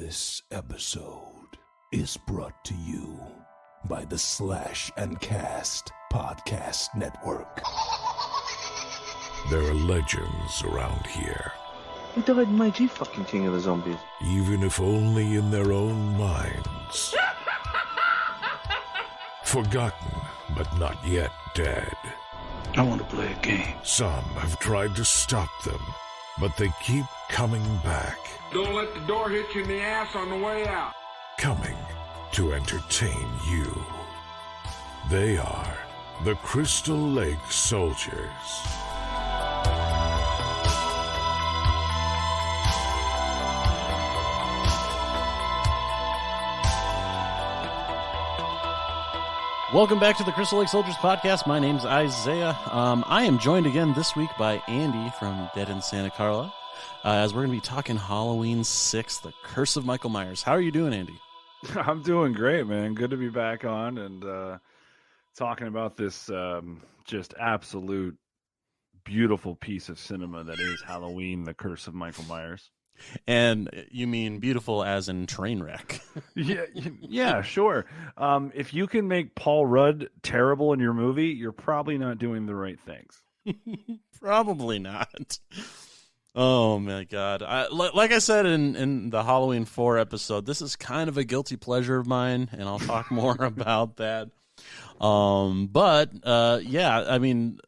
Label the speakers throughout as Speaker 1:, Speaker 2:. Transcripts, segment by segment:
Speaker 1: This episode is brought to you by the Slash and Cast Podcast Network. There are legends around here.
Speaker 2: Who died in Mage, you fucking king of the zombies?
Speaker 1: Even if only in their own minds. Forgotten, but not yet dead.
Speaker 2: I want to play a game.
Speaker 1: Some have tried to stop them, but they keep coming back.
Speaker 3: Don't let the door hit you in the ass on the way out.
Speaker 1: Coming to entertain you. They are the Crystal Lake Soldiers.
Speaker 4: Welcome back to the Crystal Lake Soldiers podcast. My name's Isaiah. I am joined again this week by Andy from Dead in Santa Carla, as we're going to be talking Halloween 6, The Curse of Michael Myers. How are you doing, Andy?
Speaker 5: I'm doing great, man. Good to be back on and talking about this just absolute beautiful piece of cinema that is Halloween, The Curse of Michael Myers.
Speaker 4: And you mean beautiful as in train wreck?
Speaker 5: Yeah, sure. If you can make Paul Rudd terrible in your movie, you're probably not doing the right things.
Speaker 4: Probably not. Oh my God. Like I said in the Halloween 4 episode, this is kind of a guilty pleasure of mine, and I'll talk more about that. Yeah, I mean,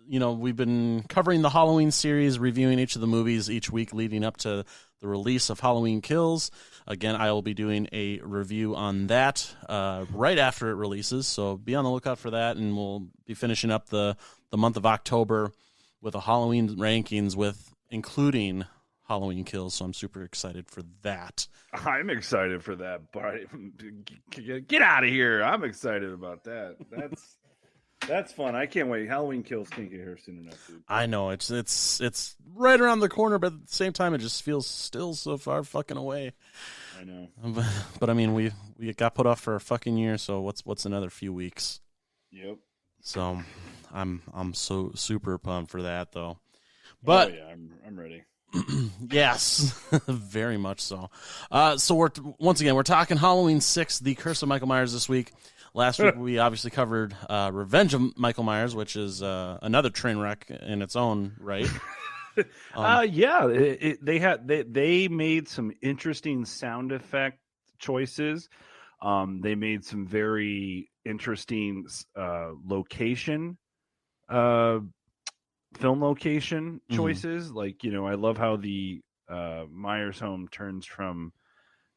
Speaker 4: you know, we've been covering the Halloween series, reviewing each of the movies each week leading up to the release of Halloween Kills. Again, I will be doing a review on that right after it releases, so be on the lookout for that, and we'll be finishing up the month of October with a Halloween rankings with including Halloween Kills, so I'm super excited for that.
Speaker 5: I'm excited for that, but get out of here. I'm excited about that. That's fun. I can't wait. Halloween Kills can't get here soon enough, dude.
Speaker 4: I know it's right around the corner, but at the same time, it just feels still so far fucking away.
Speaker 5: I know.
Speaker 4: But I mean, we got put off for a fucking year, so what's another few weeks?
Speaker 5: Yep.
Speaker 4: So I'm so super pumped for that, though. But
Speaker 5: yeah, I'm ready.
Speaker 4: Yes, very much so. So we're talking Halloween 6, The Curse of Michael Myers this week. Last week we obviously covered Revenge of Michael Myers, which is another train wreck in its own right.
Speaker 5: They made some interesting sound effect choices. They made some very interesting film location choices. Mm-hmm. Like, you know, I love how the Myers home turns from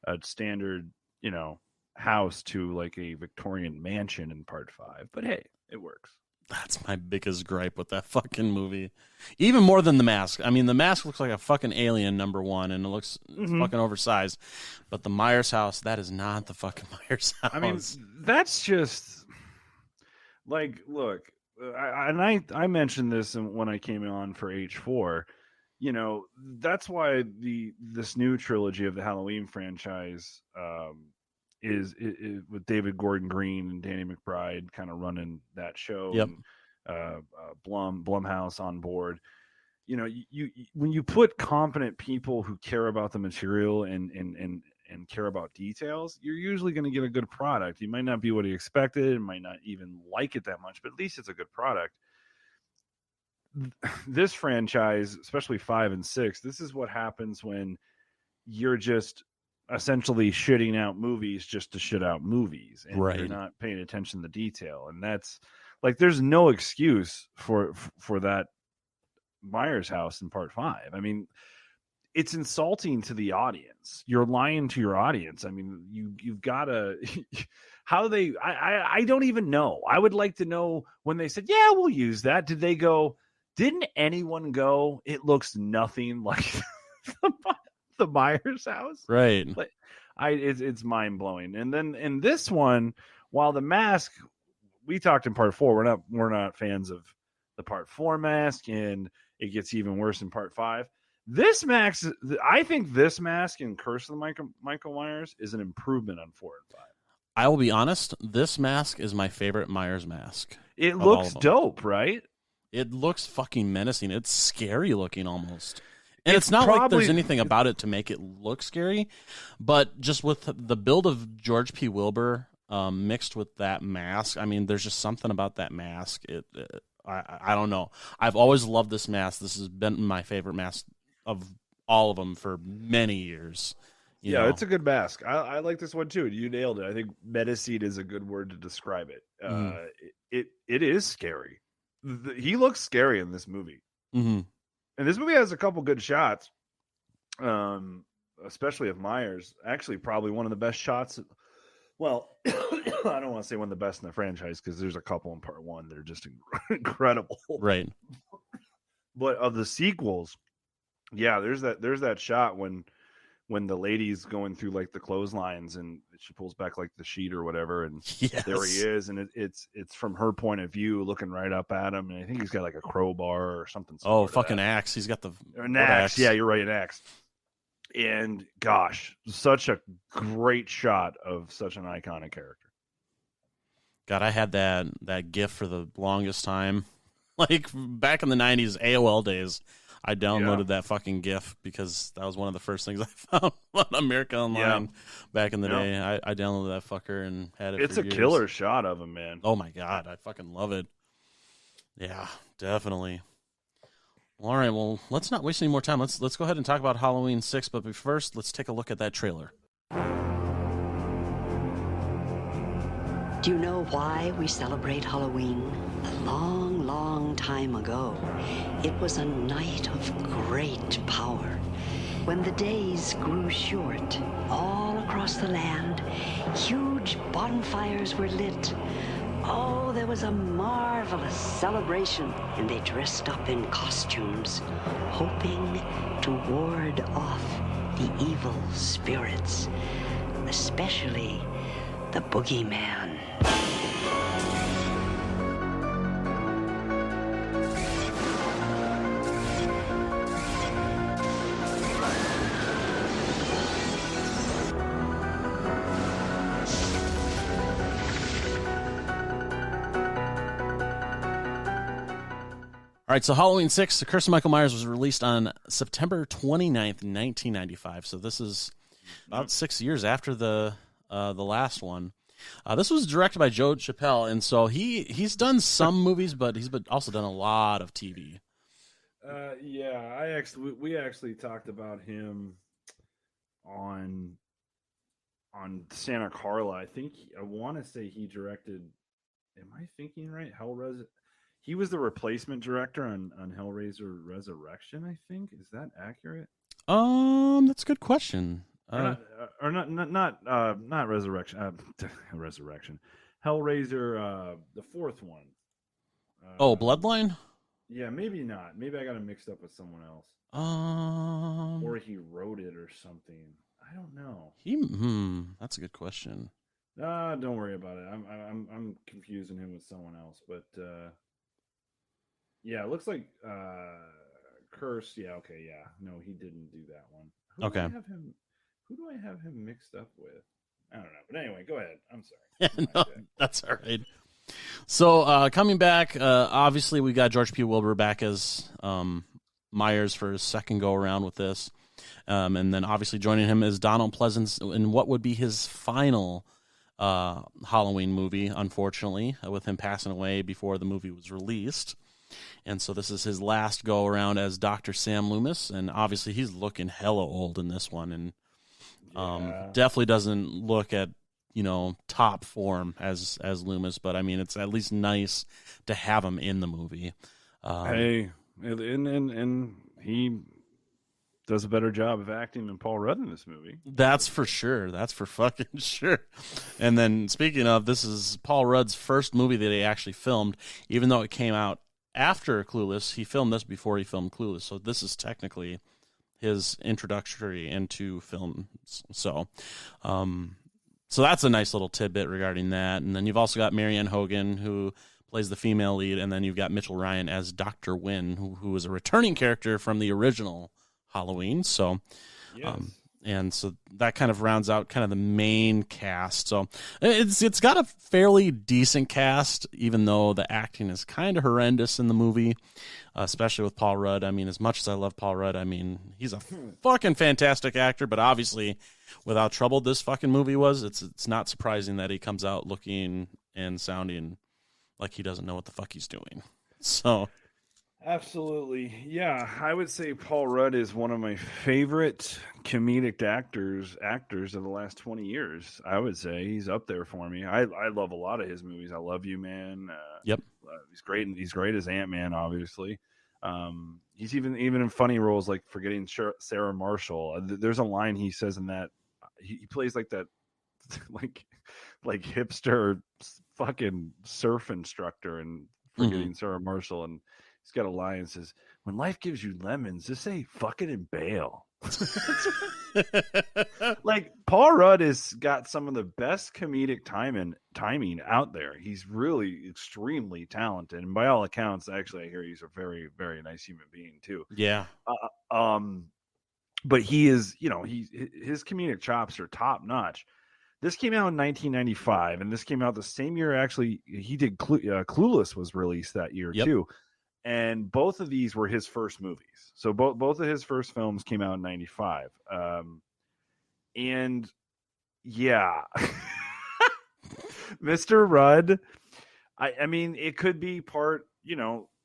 Speaker 5: a standard, you know, house to like a Victorian mansion in part 5. But hey, it works.
Speaker 4: That's my biggest gripe with that fucking movie. Even more than The Mask. I mean, The Mask looks like a fucking alien, number one, and it looks fucking oversized. But the Myers house, that is not the fucking Myers house.
Speaker 5: I mean, that's just like, look, I mentioned this when I came on for H4. You know, that's why this new trilogy of the Halloween franchise is with David Gordon Green and Danny McBride kind of running that show.
Speaker 4: Yep.
Speaker 5: And, Blumhouse on board. You know, you when you put competent people who care about the material and care about details, you're usually going to get a good product. You might not be what you expected, might not even like it that much, but at least it's a good product. This franchise, especially 5 and 6, this is what happens when you're just essentially shitting out movies just to shit out movies, and
Speaker 4: right.
Speaker 5: You're not paying attention to the detail, and that's like there's no excuse for that Myers house in part 5. I mean, it's insulting to the audience. You're lying to your audience. I mean, you've got to how they I don't even know. I would like to know when they said, yeah, we'll use that. Did they go, didn't anyone go, it looks nothing like the Myers house?
Speaker 4: Right.
Speaker 5: But it's mind blowing. And then in this one, while The Mask, we talked in part 4, we're not fans of the part 4 Mask, and it gets even worse in part 5. This mask, I think this mask in Curse of the Michael Myers is an improvement on 4 and 5.
Speaker 4: I will be honest, this mask is my favorite Myers mask.
Speaker 5: It looks dope, right?
Speaker 4: It looks fucking menacing. It's scary looking almost. And it's not like there's anything about it to make it look scary, but just with the build of George P. Wilbur mixed with that mask, I mean, there's just something about that mask. I don't know. I've always loved this mask. This has been my favorite mask of all of them for many years. You know?
Speaker 5: It's a good mask. I like this one too. You nailed it. I think menacing is a good word to describe it. It is scary. He looks scary in this movie.
Speaker 4: Mm-hmm.
Speaker 5: And this movie has a couple good shots, especially of Myers. Actually, probably one of the best shots. Well, I don't want to say one of the best in the franchise because there's a couple in part one that are just incredible.
Speaker 4: Right.
Speaker 5: But of the sequels, yeah, there's that shot when the lady's going through like the clotheslines and she pulls back like the sheet or whatever, and there he is, and it's from her point of view, looking right up at him, and I think he's got like a crowbar or something.
Speaker 4: Oh, fucking axe! He's got
Speaker 5: an axe. Yeah, you're right, an axe. And gosh, such a great shot of such an iconic character.
Speaker 4: God, I had that GIF for the longest time, like back in the '90s AOL days. I downloaded that fucking GIF because that was one of the first things I found on America Online back in the day. I downloaded that fucker and had it.
Speaker 5: It's
Speaker 4: for
Speaker 5: a
Speaker 4: years.
Speaker 5: killer shot of him, man.
Speaker 4: Oh my God, I fucking love it. Yeah, definitely. All right, well, let's not waste any more time. Let's go ahead and talk about Halloween 6, but first, let's take a look at that trailer.
Speaker 6: Do you know why we celebrate Halloween? A long, long time ago, it was a night of great power. When the days grew short, all across the land, huge bonfires were lit. Oh, there was a marvelous celebration, and they dressed up in costumes, hoping to ward off the evil spirits, especially the boogeyman.
Speaker 4: All right, so Halloween 6, The Curse of Michael Myers was released on September 29th, 1995. So this is about 6 years after the last one. This was directed by Joe Chappelle, and so he's done some movies, but he's also done a lot of TV.
Speaker 5: We actually talked about him on Santa Carla. I want to say he directed. Am I thinking right? He was the replacement director on Hellraiser Resurrection, I think. Is that accurate?
Speaker 4: That's a good question.
Speaker 5: Not Resurrection. Resurrection. Hellraiser, the fourth one.
Speaker 4: Bloodline?
Speaker 5: Yeah, maybe not. Maybe I got it mixed up with someone else. Or he wrote it or something. I don't know.
Speaker 4: That's a good question.
Speaker 5: Don't worry about it. I'm confusing him with someone else, but yeah, it looks like Curse. Yeah, okay, yeah. No, he didn't do that one. Who do I have him mixed up with? I don't know. But anyway, go ahead. I'm sorry.
Speaker 4: No, that's all right. So coming back, obviously we got George P. Wilbur back as Myers for his second go around with this, and then obviously joining him is Donald Pleasence in what would be his final Halloween movie, unfortunately, with him passing away before the movie was released. And so this is his last go around as Dr. Sam Loomis, and obviously he's looking hella old in this one, and definitely doesn't look at top form as Loomis. But I mean, it's at least nice to have him in the movie.
Speaker 5: And he does a better job of acting than Paul Rudd in this movie.
Speaker 4: That's for sure. That's for fucking sure. And then speaking of, this is Paul Rudd's first movie that he actually filmed, even though it came out after Clueless. He filmed this before he filmed Clueless, so this is technically his introductory into films. So that's a nice little tidbit regarding that. And then you've also got Marianne Hogan, who plays the female lead, and then you've got Mitchell Ryan as Dr. Wynn, who was a returning character from the original Halloween. So
Speaker 5: yes.
Speaker 4: And so that kind of rounds out kind of the main cast. So it's got a fairly decent cast, even though the acting is kind of horrendous in the movie, especially with Paul Rudd. I mean, as much as I love Paul Rudd, I mean, he's a fucking fantastic actor, but obviously with how troubled this fucking movie was, it's not surprising that he comes out looking and sounding like he doesn't know what the fuck he's doing. So...
Speaker 5: Absolutely. Yeah, I would say Paul Rudd is one of my favorite comedic actors of the last 20 years. I would say he's up there for me. I love a lot of his movies. I Love You, Man.
Speaker 4: Yep.
Speaker 5: He's great. He's great as Ant-Man, obviously. He's even in funny roles like Forgetting Sarah Marshall. There's a line he says in that. He plays like that like hipster fucking surf instructor and Forgetting Sarah Marshall, and he's got a line that says, "When life gives you lemons, just say fuck it and bail." Like, Paul Rudd has got some of the best comedic timing out there. He's really extremely talented, and by all accounts, actually, I hear he's a very, very nice human being too.
Speaker 4: Yeah.
Speaker 5: But he is, his comedic chops are top notch. This came out in 1995, and this came out the same year. Actually, he did Clueless was released that year too. And both of these were his first movies. So both of his first films came out in 95. And yeah, Mr. Rudd, I mean, it could be part,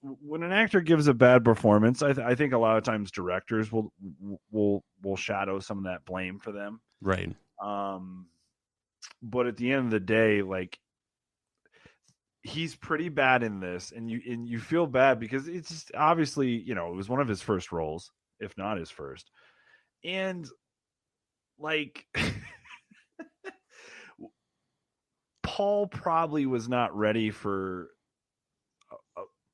Speaker 5: when an actor gives a bad performance, I think a lot of times directors will shadow some of that blame for them.
Speaker 4: Right.
Speaker 5: But at the end of the day, like, he's pretty bad in this, and you feel bad because it's just obviously, it was one of his first roles, if not his first. And like Paul probably was not ready for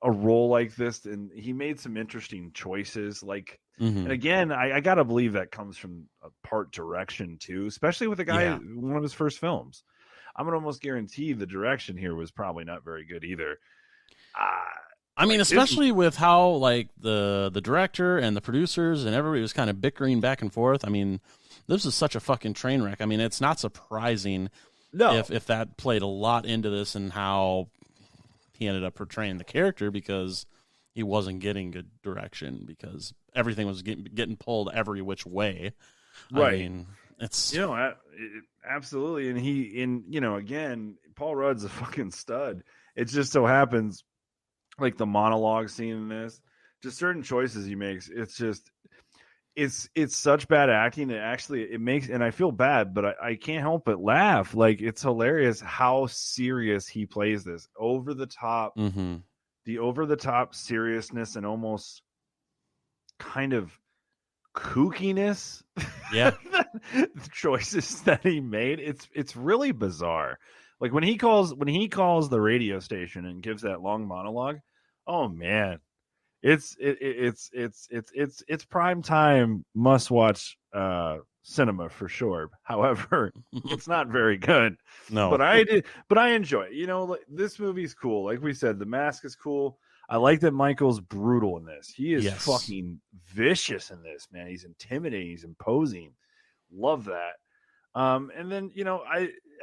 Speaker 5: a role like this, and he made some interesting choices. Like, and again, I gotta believe that comes from a part direction too, especially with a guy, one of his first films. I'm going to almost guarantee the direction here was probably not very good either.
Speaker 4: I mean, especially with how, like, the director and the producers and everybody was kind of bickering back and forth. I mean, this is such a fucking train wreck. I mean, it's not surprising if that played a lot into this and how he ended up portraying the character, because he wasn't getting good direction, because everything was getting pulled every which way.
Speaker 5: Right.
Speaker 4: I mean, it's...
Speaker 5: Absolutely. And again, Paul Rudd's a fucking stud. It just so happens, like, the monologue scene in this, just certain choices he makes, it's just, it's such bad acting. It makes, and I feel bad, but I can't help but laugh. Like, it's hilarious how serious he plays this. Over the top, the over the top seriousness and almost kind of kookiness.
Speaker 4: Yeah.
Speaker 5: The choices that he made, it's really bizarre. Like, when he calls the radio station and gives that long monologue, oh man, it's prime time must watch cinema for sure. However, it's not very good.
Speaker 4: No,
Speaker 5: but I enjoy it. This movie's cool. Like we said, the mask is cool. I like that Michael's brutal in this. He is fucking vicious in this, man. He's intimidating. He's imposing. Love that. And then,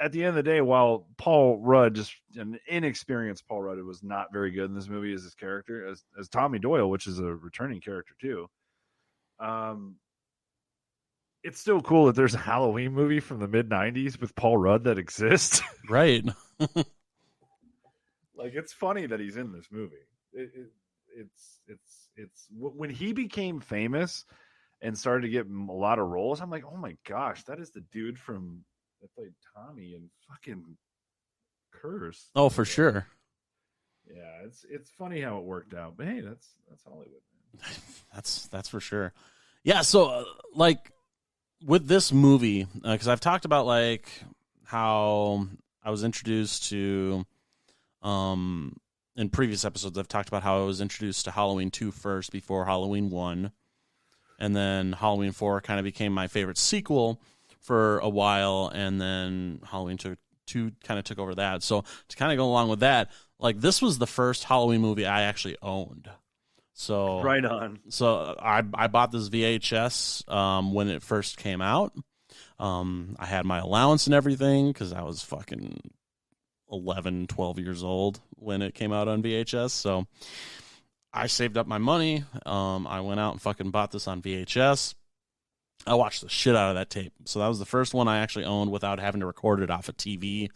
Speaker 5: at the end of the day, while Paul Rudd, just an inexperienced Paul Rudd, was not very good in this movie as his character, as Tommy Doyle, which is a returning character too. It's still cool that there's a Halloween movie from the mid-90s with Paul Rudd that exists.
Speaker 4: Right.
Speaker 5: Like, it's funny that he's in this movie. It's when he became famous and started to get a lot of roles, I'm like, oh my gosh, that is the dude that played Tommy in fucking Curse.
Speaker 4: Oh, for sure.
Speaker 5: Yeah, it's funny how it worked out, but hey, that's Hollywood, man.
Speaker 4: That's for sure. Yeah, so like with this movie, because I've talked about like how I was introduced to, in previous episodes, I've talked about how I was introduced to Halloween 2 first before Halloween 1. And then Halloween 4 kind of became my favorite sequel for a while. And then Halloween 2 kind of took over that. So to kind of go along with that, like, this was the first Halloween movie I actually owned. So
Speaker 5: right on.
Speaker 4: So I bought this VHS when it first came out. I had my allowance and everything because I was fucking 11, 12 years old when it came out on VHS. So I saved up my money. I went out and fucking bought this on VHS. I watched the shit out of that tape. So that was the first one I actually owned without having to record it off a TV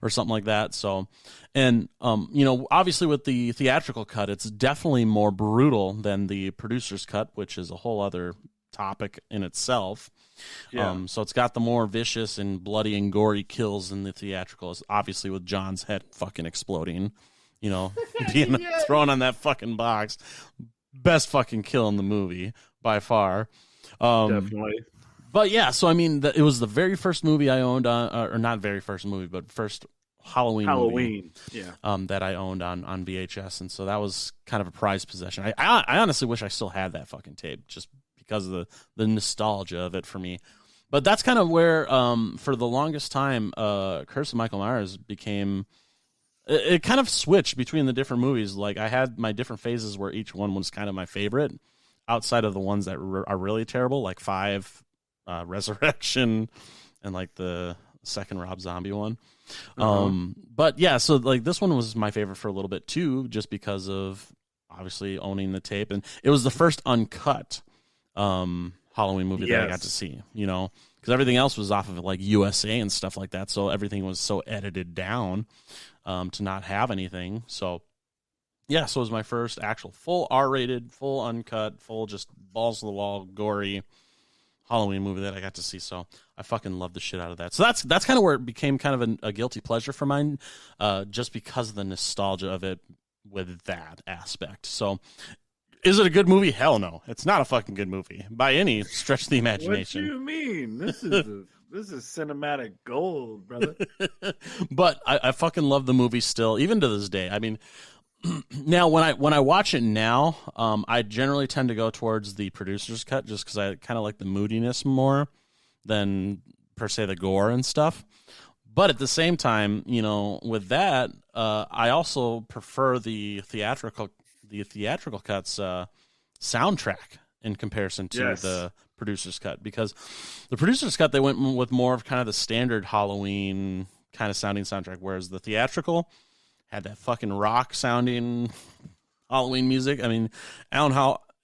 Speaker 4: or something like that. So, and, obviously with the theatrical cut, it's definitely more brutal than the producer's cut, which is a whole other topic in itself.
Speaker 5: Yeah.
Speaker 4: So it's got the more vicious and bloody and gory kills in the theatrical, obviously with John's head fucking exploding, being thrown on that fucking box. Best fucking kill in the movie by far.
Speaker 5: Definitely.
Speaker 4: But yeah, so I mean, it was the very first movie I owned on, or not very first movie, but first Halloween movie, that I owned on VHS, and so that was kind of a prized possession. I honestly wish I still had that fucking tape, just because of the nostalgia of it for me. But that's kind of where, for the longest time, Curse of Michael Myers became. It kind of switched between the different movies. Like I had my different phases where each one was kind of my favorite, outside of the ones that are really terrible, like 5. Resurrection and like the second Rob Zombie one. But yeah, so like this one was my favorite for a little bit too, just because of obviously owning the tape, and it was the first uncut Halloween movie that I got to see, because everything else was off of like USA and stuff like that, so everything was so edited down to not have anything. So yeah, so it was my first actual full R-rated, full uncut, full just balls to the wall, gory Halloween movie that I got to see, so I fucking love the shit out of that. So that's kind of where it became kind of a guilty pleasure for mine, just because of the nostalgia of it with that aspect. So, is it a good movie? Hell no, it's not a fucking good movie by any stretch of the imagination.
Speaker 5: What do you mean? This is cinematic gold, brother.
Speaker 4: But I fucking love the movie still, even to this day. I mean. Now, when I watch it now, I generally tend to go towards the producer's cut just because I kind of like the moodiness more than per se the gore and stuff. But at the same time, with that, I also prefer the theatrical cut's soundtrack in comparison to the producer's cut, because the producer's cut, they went with more of kind of the standard Halloween kind of sounding soundtrack, whereas the theatrical had that fucking rock sounding Halloween music. I mean, Alan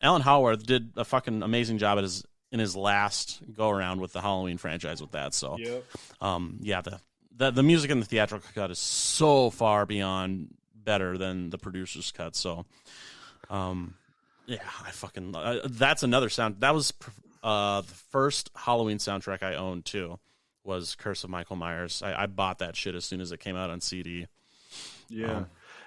Speaker 4: Howarth did a fucking amazing job in his last go around with the Halloween franchise with that. So, the music in the theatrical cut is so far beyond better than the producer's cut. So, I fucking that's another sound. That was the first Halloween soundtrack I owned too. Was Curse of Michael Myers. I bought that shit as soon as it came out on CD.
Speaker 5: Yeah.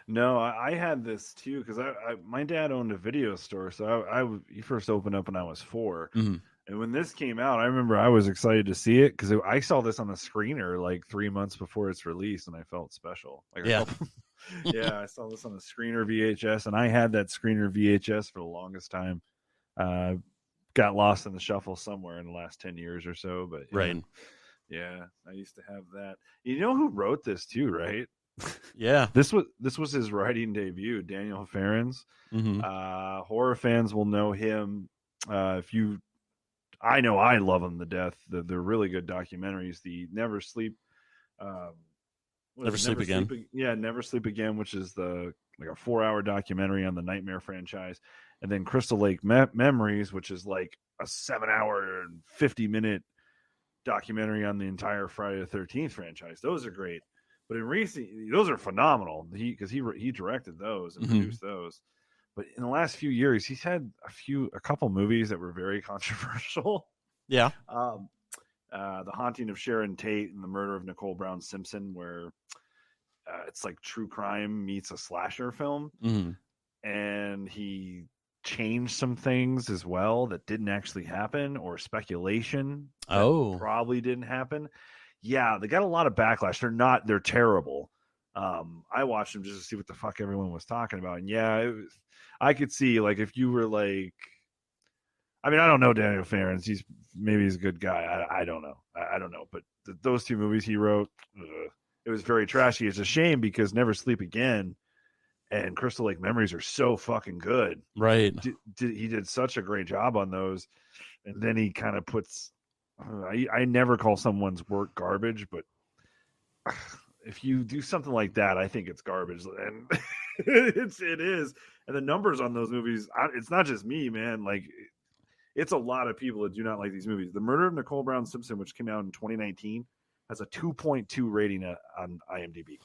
Speaker 5: No, I had this too because my dad owned a video store, so he first opened up when I was 4, and when this came out, I remember I was excited to see it because I saw this on the screener like 3 months before its release, and I felt special. Like, I saw this on the screener VHS, and I had that screener VHS for the longest time. Got lost in the shuffle somewhere in the last 10 years or so, but yeah, I used to have that. You know who wrote this too, right?
Speaker 4: Yeah,
Speaker 5: this was his writing debut, Daniel Farrens. Horror fans will know him. I know I love him to death. They're really good documentaries. The Never Sleep Again. Never Sleep Again, which is a 4-hour documentary on the Nightmare franchise, and then Crystal Lake Memories, which is like a 7-hour and 50-minute documentary on the entire Friday the 13th franchise. Those are great. But in those are phenomenal. Because he directed those and produced those. But in the last few years, he's had a couple movies that were very controversial.
Speaker 4: Yeah.
Speaker 5: The Haunting of Sharon Tate and the Murder of Nicole Brown Simpson, where it's like true crime meets a slasher film, and he changed some things as well that didn't actually happen, or speculation that probably didn't happen. Yeah, they got a lot of backlash. They're terrible. I watched them just to see what the fuck everyone was talking about. And I could see, like, if you were like, I mean, I don't know Daniel Farrens. Maybe he's a good guy. I don't know. I don't know. But those 2 movies he wrote, it was very trashy. It's a shame because Never Sleep Again and Crystal Lake Memories are so fucking good.
Speaker 4: Right.
Speaker 5: He did such a great job on those, and then he kind of puts. I never call someone's work garbage, but if you do something like that, I think it's garbage, and it is. And the numbers on those movies, it's not just me, man. Like, it's a lot of people that do not like these movies. The Murder of Nicole Brown Simpson, which came out in 2019, has a 2.2 rating on IMDb.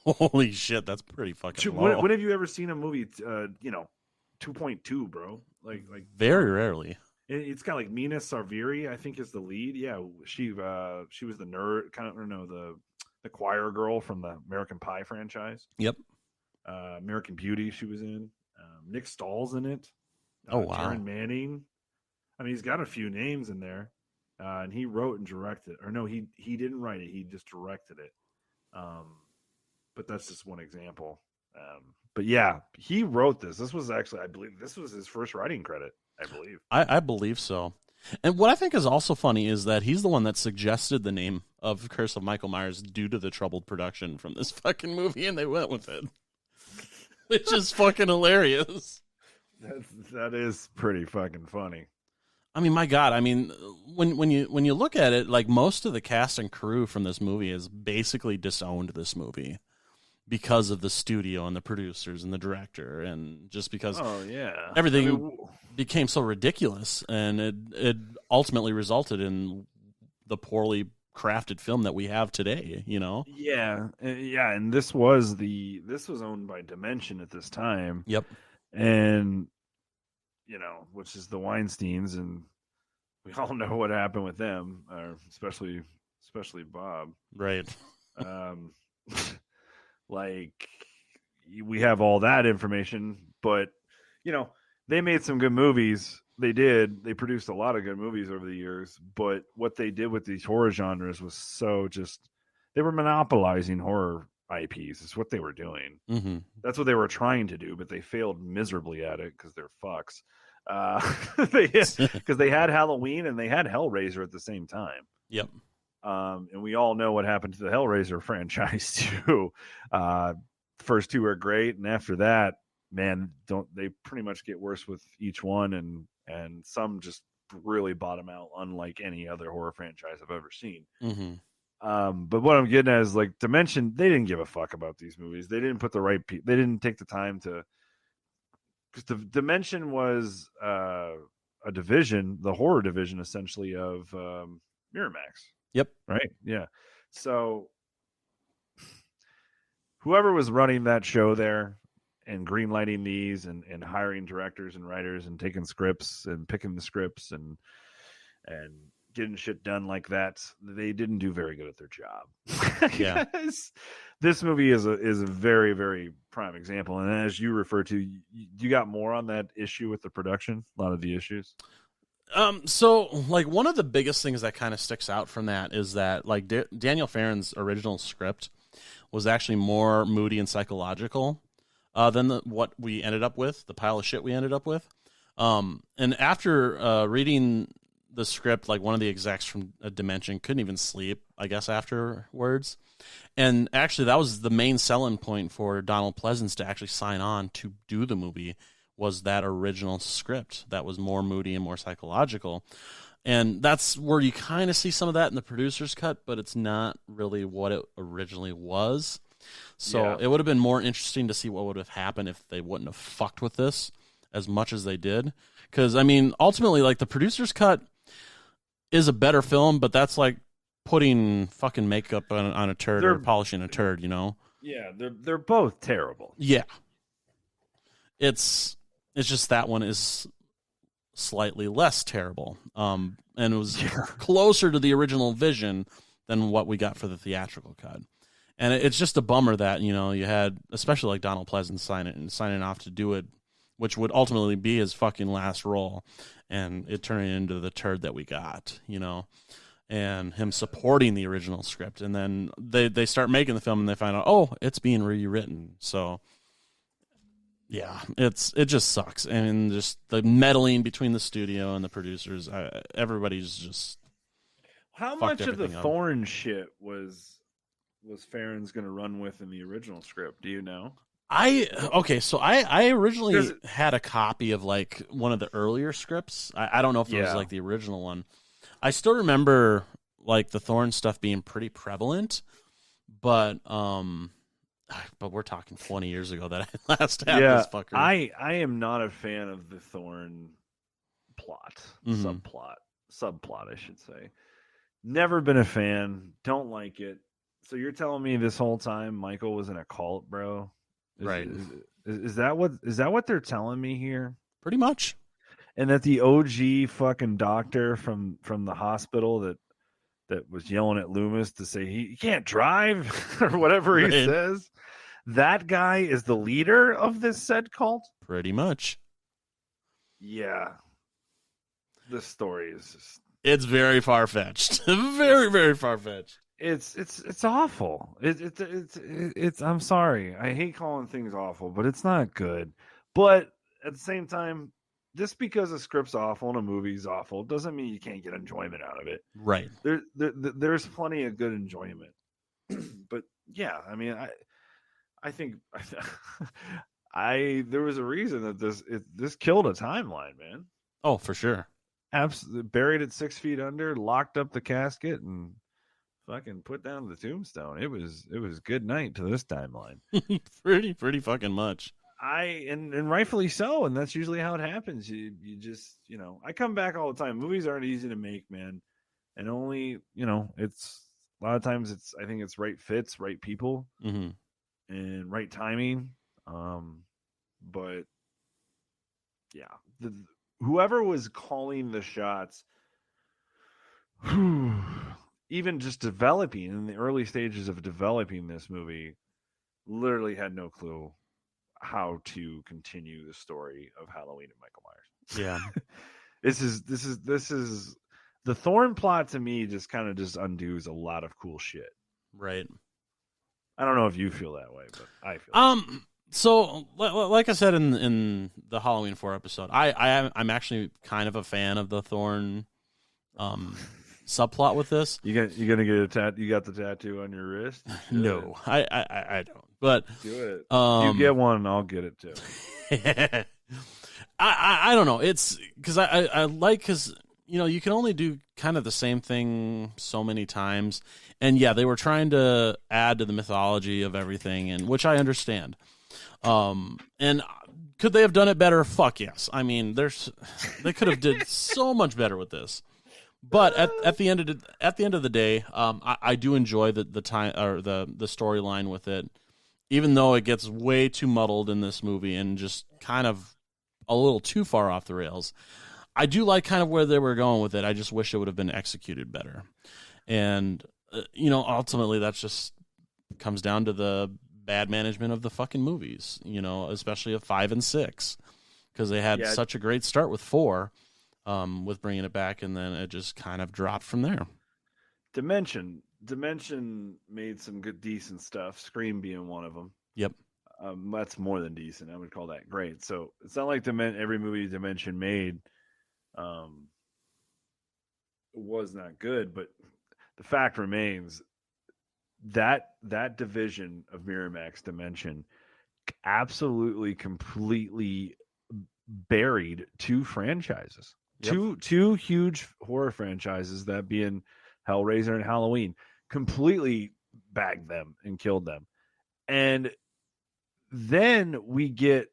Speaker 4: Holy shit, that's pretty fucking low.
Speaker 5: When have you ever seen a movie, 2.2, bro? Like
Speaker 4: very rarely.
Speaker 5: It's got like Mina Sarviri, I think, is the lead. Yeah, she was the nerd, the choir girl from the American Pie franchise.
Speaker 4: Yep.
Speaker 5: American Beauty, she was in. Nick Stahl's in it.
Speaker 4: Oh wow.
Speaker 5: Taryn Manning. I mean, he's got a few names in there, and he wrote and directed. Or no, he didn't write it; he just directed it. But that's just one example. But yeah, he wrote this. This was actually, I believe, this was his first writing credit. I believe.
Speaker 4: I believe so. And what I think is also funny is that he's the one that suggested the name of Curse of Michael Myers due to the troubled production from this fucking movie, and they went with it. Which is fucking hilarious.
Speaker 5: That is pretty fucking funny.
Speaker 4: I mean, my God. I mean, when you look at it, like, most of the cast and crew from this movie has basically disowned this movie because of the studio and the producers and the director, and just because everything became so ridiculous, and it ultimately resulted in the poorly crafted film that we have today, you know?
Speaker 5: Yeah. And this was owned by Dimension at this time.
Speaker 4: Yep.
Speaker 5: And, which is the Weinsteins, and we all know what happened with them, especially Bob.
Speaker 4: Right.
Speaker 5: Like, we have all that information, but, they made some good movies. They did. They produced a lot of good movies over the years, but what they did with these horror genres was they were monopolizing horror IPs. It's what they were doing.
Speaker 4: Mm-hmm.
Speaker 5: That's what they were trying to do, but they failed miserably at it because they're fucks. Because they had Halloween and they had Hellraiser at the same time.
Speaker 4: Yep.
Speaker 5: And we all know what happened to the Hellraiser franchise too. First two are great, and after that, man, they pretty much get worse with each one, and some just really bottom out, unlike any other horror franchise I've ever seen.
Speaker 4: Mm-hmm.
Speaker 5: But what I'm getting at is, like, Dimension, they didn't give a fuck about these movies. They didn't put they didn't take the time to, because the Dimension was a division, the horror division, essentially, of Miramax.
Speaker 4: Yep.
Speaker 5: Right. Yeah. So whoever was running that show there and greenlighting these and hiring directors and writers and taking scripts and picking the scripts and getting shit done like that, they didn't do very good at their job.
Speaker 4: Yeah.
Speaker 5: This movie is a very, very prime example. And as you refer to, you got more on that issue with the production, a lot of the issues.
Speaker 4: So, like, one of the biggest things that kind of sticks out from that is that, like, Daniel Farron's original script was actually more moody and psychological than what we ended up with, the pile of shit we ended up with. And after reading the script, like, one of the execs from Dimension couldn't even sleep, I guess, afterwards. And actually, that was the main selling point for Donald Pleasance to actually sign on to do the movie, was that original script that was more moody and more psychological. And that's where you kind of see some of that in the producer's cut, but it's not really what it originally was. So It would have been more interesting to see what would have happened if they wouldn't have fucked with this as much as they did. Because, I mean, ultimately, like, the producer's cut is a better film, but that's like putting fucking makeup on a turd or polishing a turd, you know?
Speaker 5: Yeah, they're both terrible.
Speaker 4: Yeah. It's just that one is slightly less terrible. And it was closer to the original vision than what we got for the theatrical cut. And it's just a bummer that, you know, you had, especially like Donald Pleasance signing off to do it, which would ultimately be his fucking last role, and it turning into the turd that we got, you know, and him supporting the original script. And then they start making the film and they find out, oh, it's being rewritten. So yeah, it just sucks. And just the meddling between the studio and the producers, everybody's just
Speaker 5: how much of the thorn shit was Farron's going to run with in the original script? Do you know?
Speaker 4: So I originally
Speaker 5: There's-
Speaker 4: had a copy of like one of the earlier scripts. I don't know if it was
Speaker 5: Yeah.
Speaker 4: like the original one. I still remember like the Thorn stuff being pretty prevalent, but we're talking 20 years ago that I last had this fucker.
Speaker 5: I am not a fan of the Thorn plot,
Speaker 4: Mhm.
Speaker 5: subplot, I should say. Never been a fan. Don't like it. So you're telling me this whole time Michael was in a cult, bro?
Speaker 4: Right.
Speaker 5: Is that what they're telling me here?
Speaker 4: Pretty much.
Speaker 5: And that the OG fucking doctor from the hospital that was yelling at Loomis to say he can't drive or whatever he
Speaker 4: Right.
Speaker 5: says, that guy is the leader of this said cult?
Speaker 4: Pretty much.
Speaker 5: Yeah. This story is just,
Speaker 4: It's very far fetched. Very, very far fetched.
Speaker 5: it's awful. It's I'm sorry. I hate calling things awful, but it's not good. But at the same time, just because a script's awful and a movie's awful doesn't mean you can't get enjoyment out of it.
Speaker 4: Right.
Speaker 5: There's plenty of good enjoyment. But yeah, I mean, I think there was a reason that this killed a timeline, man.
Speaker 4: Oh, for sure.
Speaker 5: Absolutely buried it 6 feet under, locked up the casket, and fucking put down the tombstone. It was good night to this timeline.
Speaker 4: pretty fucking much.
Speaker 5: And rightfully so, and that's usually how it happens. You just I come back all the time. Movies aren't easy to make, man, and only it's a lot of times I think it's right fits, right people,
Speaker 4: Mm-hmm.
Speaker 5: and right timing. But yeah, whoever was calling the shots, even just developing in the early stages of developing this movie, literally had no clue how to continue the story of Halloween and Michael Myers.
Speaker 4: Yeah.
Speaker 5: This is the Thorn plot to me just kind of just undoes a lot of cool shit.
Speaker 4: Right.
Speaker 5: I don't know if you feel that way, but I feel
Speaker 4: So, like I said in the Halloween 4 episode, I'm actually kind of a fan of the Thorn subplot with this.
Speaker 5: You gonna get a tattoo? You got the tattoo on your wrist?
Speaker 4: No, I don't. But
Speaker 5: do it. You get one, I'll get it too.
Speaker 4: I don't know. It's because I like because you can only do kind of the same thing so many times, and yeah, they were trying to add to the mythology of everything, and which I understand. And could they have done it better? Fuck yes. I mean, they could have did so much better with this. But at the end of the day, I do enjoy the time or the storyline with it, even though it gets way too muddled in this movie and just kind of a little too far off the rails. I do like kind of where they were going with it. I just wish it would have been executed better. And ultimately that just comes down to the bad management of the fucking movies, especially of 5 and 6, because they had such a great start with 4. With bringing it back, and then it just kind of dropped from there.
Speaker 5: Dimension made some good, decent stuff. Scream being one of them.
Speaker 4: Yep.
Speaker 5: That's more than decent. I would call that great. So it's not like every movie Dimension made was not good, but the fact remains that division of Miramax Dimension absolutely, completely buried 2 franchises. Yep. Two huge horror franchises, that being Hellraiser and Halloween, completely bagged them and killed them. And then we get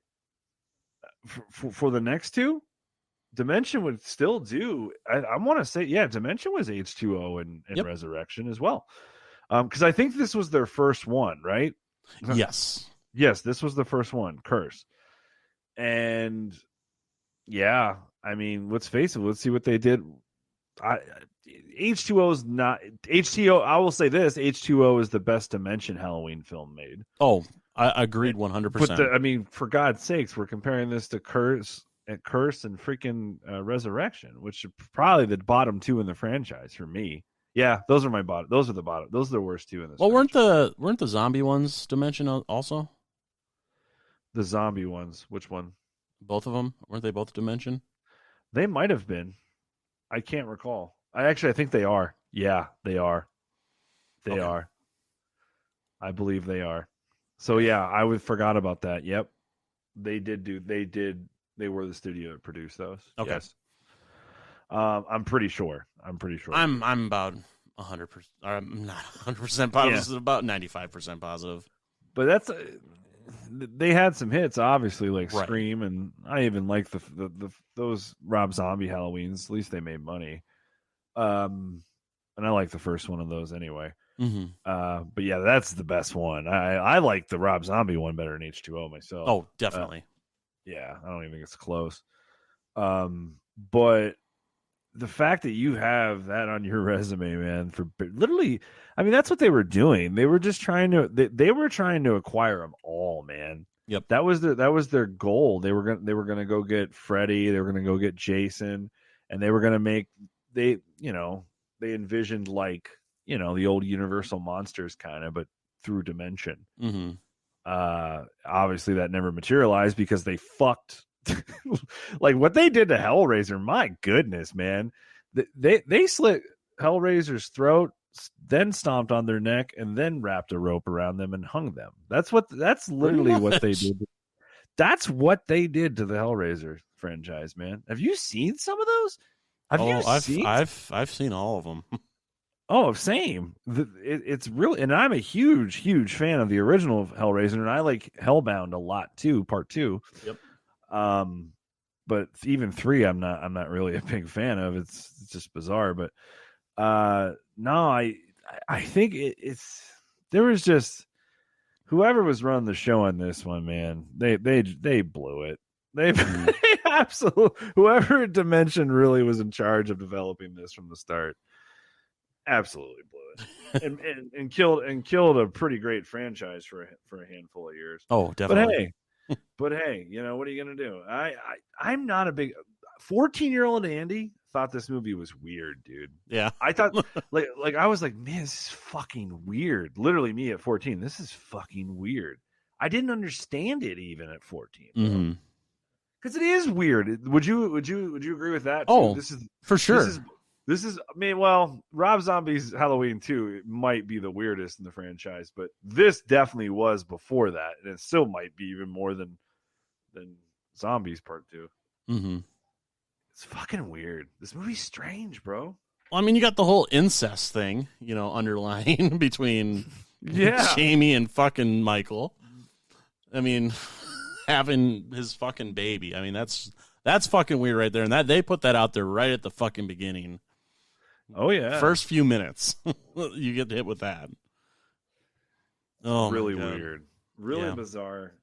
Speaker 5: for the next 2, Dimension would still do. I want to say, yeah, Dimension was H2O and
Speaker 4: yep.
Speaker 5: Resurrection as well, because I think this was their first one, right?
Speaker 4: Yes,
Speaker 5: this was the first one, Curse, and yeah. I mean, let's face it. Let's see what they did. H2O is not H2O. I will say this: H2O is the best Dimension Halloween film made.
Speaker 4: Oh, I agreed 100%.
Speaker 5: But I mean, for God's sakes, we're comparing this to Curse and freaking Resurrection, which are probably the bottom 2 in the franchise for me. Yeah, those are my bottom. Those are the bottom. Those are the worst 2 in this.
Speaker 4: Well, franchise. weren't the zombie ones Dimension also?
Speaker 5: The zombie ones. Which one?
Speaker 4: Both of them, weren't they both Dimension?
Speaker 5: They might have been. I can't recall. I think they are. Yeah, they are. They are. I believe they are. So yeah, I would forgot about that. Yep. They were the studio that produced those.
Speaker 4: Okay.
Speaker 5: Yes. I'm pretty sure.
Speaker 4: I'm about 100%. I'm not 100% positive. About 95% positive.
Speaker 5: But that's they had some hits, obviously, like
Speaker 4: Right.
Speaker 5: Scream, and I even like those Rob Zombie Halloweens. At least they made money. And I like the first one of those anyway.
Speaker 4: Mm-hmm.
Speaker 5: But yeah, that's the best one. I like the Rob Zombie one better than H2O myself.
Speaker 4: Oh, definitely.
Speaker 5: Yeah, I don't even think it's close. But the fact that you have that on your resume, man, for literally, I mean, that's what they were doing. They were just trying to they were trying to acquire them all, man.
Speaker 4: Yep.
Speaker 5: That was their goal. They were gonna go get Freddy. They were gonna go get Jason, and they were gonna make they envisioned like the old Universal monsters kind of, but through dimension.
Speaker 4: Mm-hmm.
Speaker 5: Obviously that never materialized because they fucked. Like what they did to Hellraiser, my goodness, man. They slit Hellraiser's throat, then stomped on their neck, and then wrapped a rope around them and hung them. That's literally what they did. That's what they did to the Hellraiser franchise, man. Have you seen some of those?
Speaker 4: I've seen all of them.
Speaker 5: Oh, same. It's really, and I'm a huge fan of the original Hellraiser, and I like Hellbound a lot too, part 2.
Speaker 4: Yep.
Speaker 5: But even 3, I'm not really a big fan of. It's just bizarre. But no, I think it's there was just whoever was running the show on this one, man. They blew it. They absolutely whoever Dimension really was in charge of developing this from the start. Absolutely blew it, and killed a pretty great franchise for a handful of years.
Speaker 4: Oh, definitely.
Speaker 5: But hey, what are you gonna do? I'm not a big 14-year-old Andy thought this movie was weird, dude.
Speaker 4: Yeah,
Speaker 5: I thought like I was like, man, this is fucking weird. Literally, me at 14, this is fucking weird. I didn't understand it even at 14, because it is weird. Would you agree with that? Too?
Speaker 4: Oh,
Speaker 5: this is
Speaker 4: for sure.
Speaker 5: This is, I mean, well, Rob Zombie's Halloween 2 might be the weirdest in the franchise, but this definitely was before that, and it still might be even more than Zombies Part 2.
Speaker 4: Mm-hmm.
Speaker 5: It's fucking weird. This movie's strange, bro.
Speaker 4: Well, I mean, you got the whole incest thing, underlying between Jamie and fucking Michael. I mean, having his fucking baby. I mean, that's fucking weird right there, and that they put that out there right at the fucking beginning.
Speaker 5: Oh yeah,
Speaker 4: first few minutes, you get hit with that. Oh,
Speaker 5: really weird, really bizarre.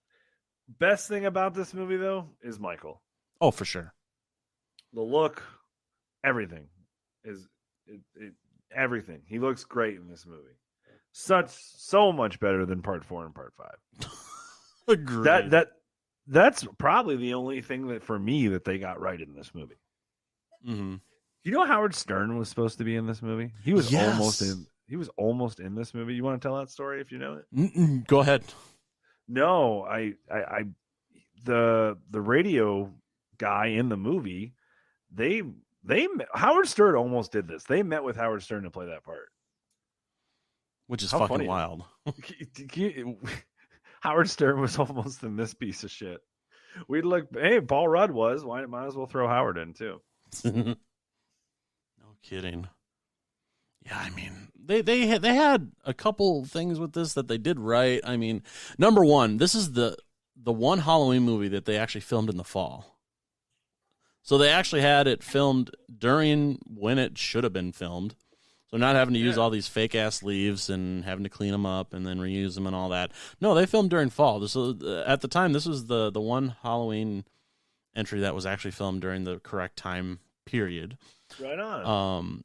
Speaker 5: Best thing about this movie though is Michael.
Speaker 4: Oh, for sure.
Speaker 5: The look, everything is everything. He looks great in this movie. So much better than Part 4 and Part 5.
Speaker 4: Agreed.
Speaker 5: That's probably the only thing that for me that they got right in this movie.
Speaker 4: Mm-hmm.
Speaker 5: You know Howard Stern was supposed to be in this movie? He was almost in. He was almost in this movie. You want to tell that story if you know it?
Speaker 4: Go ahead.
Speaker 5: No, the radio guy in the movie, Howard Stern almost did this. They met with Howard Stern to play that part,
Speaker 4: which is
Speaker 5: How
Speaker 4: fucking
Speaker 5: funny.
Speaker 4: Wild.
Speaker 5: Howard Stern was almost in this piece of shit. We'd look. Hey, Paul Rudd was. Why might as well throw Howard in too?
Speaker 4: No kidding. Yeah, I mean, they had a couple things with this that they did right. I mean, number one, this is the one Halloween movie that they actually filmed in the fall. So they actually had it filmed during when it should have been filmed. So not having to use all these fake ass leaves and having to clean them up and then reuse them and all that. No, they filmed during fall. So at the time, this was the one Halloween entry that was actually filmed during the correct time period.
Speaker 5: Right on.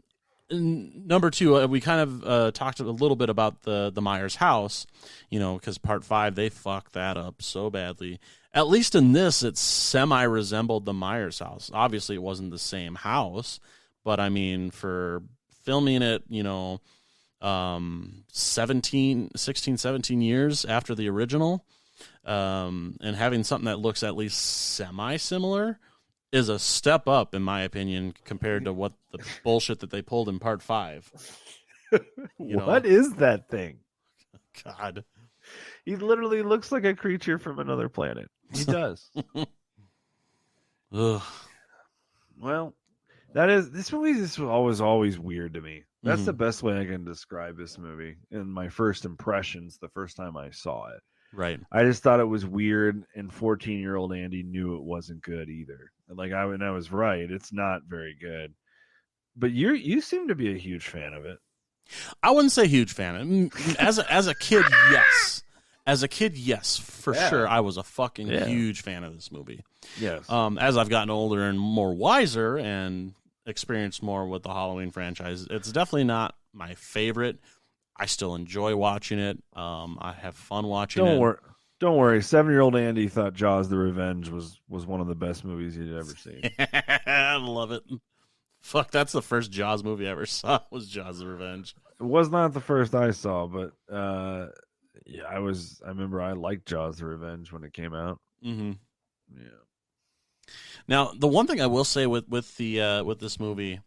Speaker 4: Number two, we kind of talked a little bit about the Myers house, because Part 5, they fucked that up so badly. At least in this, it semi-resembled the Myers house. Obviously, it wasn't the same house, but I mean, for filming it, 16, 17 years after the original, and having something that looks at least semi-similar is a step up, in my opinion, compared to what the bullshit that they pulled in Part 5.
Speaker 5: What is that thing?
Speaker 4: God.
Speaker 5: He literally looks like a creature from another planet. He does.
Speaker 4: Ugh.
Speaker 5: Well, this movie is always weird to me. That's the
Speaker 4: Mhm.
Speaker 5: best way I can describe this movie in my first impressions the first time I saw it.
Speaker 4: Right.
Speaker 5: I just thought it was weird, and 14-year-old Andy knew it wasn't good either. Like I was right. It's not very good. But you seem to be a huge fan of it.
Speaker 4: I wouldn't say huge fan. As a kid, yes. As a kid, yes, for sure. I was a fucking huge fan of this movie.
Speaker 5: Yes.
Speaker 4: As I've gotten older and more wiser and experienced more with the Halloween franchise, it's definitely not my favorite. I still enjoy watching it. I have fun watching it.
Speaker 5: Don't worry. 7-year-old Andy thought Jaws: The Revenge was one of the best movies he'd ever seen.
Speaker 4: I love it. Fuck, that's the first Jaws movie I ever saw, was Jaws: The Revenge.
Speaker 5: It was not the first I saw, but yeah, I remember I liked Jaws: The Revenge when it came out.
Speaker 4: Mm-hmm.
Speaker 5: Yeah.
Speaker 4: Now, the one thing I will say with this movie,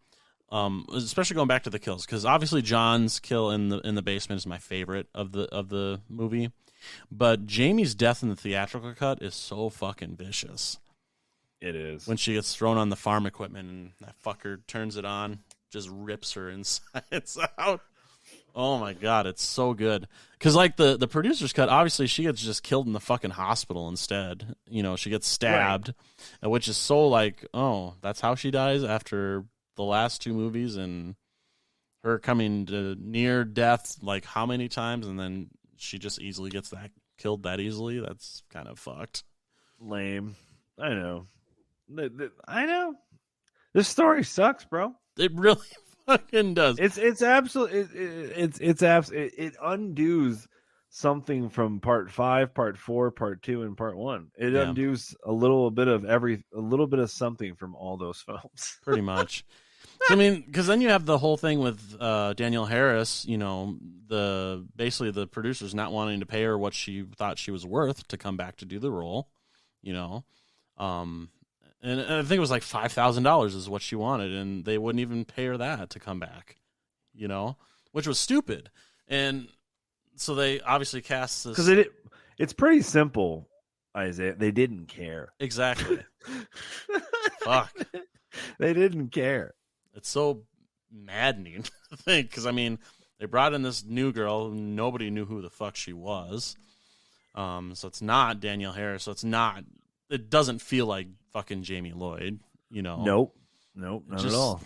Speaker 4: especially going back to the kills, because obviously John's kill in the basement is my favorite of the movie, but Jamie's death in the theatrical cut is so fucking vicious.
Speaker 5: It is.
Speaker 4: When she gets thrown on the farm equipment and that fucker turns it on, just rips her insides out. Oh my god, it's so good. Because like the producer's cut, obviously she gets just killed in the fucking hospital instead. You know, she gets stabbed, which is so like, oh, that's how she dies after the last two movies and her coming to near death like how many times, and then she just easily gets killed that easily. That's kind of fucked.
Speaker 5: Lame. I know. I know. This story sucks, bro.
Speaker 4: It really fucking does.
Speaker 5: It's absolutely it undoes something from part 5, part 4, part 2, and part 1. It undoes a little bit of something from all those films.
Speaker 4: Pretty much. I mean, because then you have the whole thing with Danielle Harris. You know, basically the producers not wanting to pay her what she thought she was worth to come back to do the role. You know, and I think it was like $5,000 is what she wanted, and they wouldn't even pay her that to come back, you know, which was stupid. And so they obviously cast this.
Speaker 5: Because it's pretty simple, Isaiah. They didn't care.
Speaker 4: Exactly. Fuck.
Speaker 5: They didn't care.
Speaker 4: It's so maddening to think, because, I mean, they brought in this new girl. Nobody knew who the fuck she was. So it's not Danielle Harris. So it doesn't feel like fucking Jamie Lloyd, you know?
Speaker 5: Nope, not at all.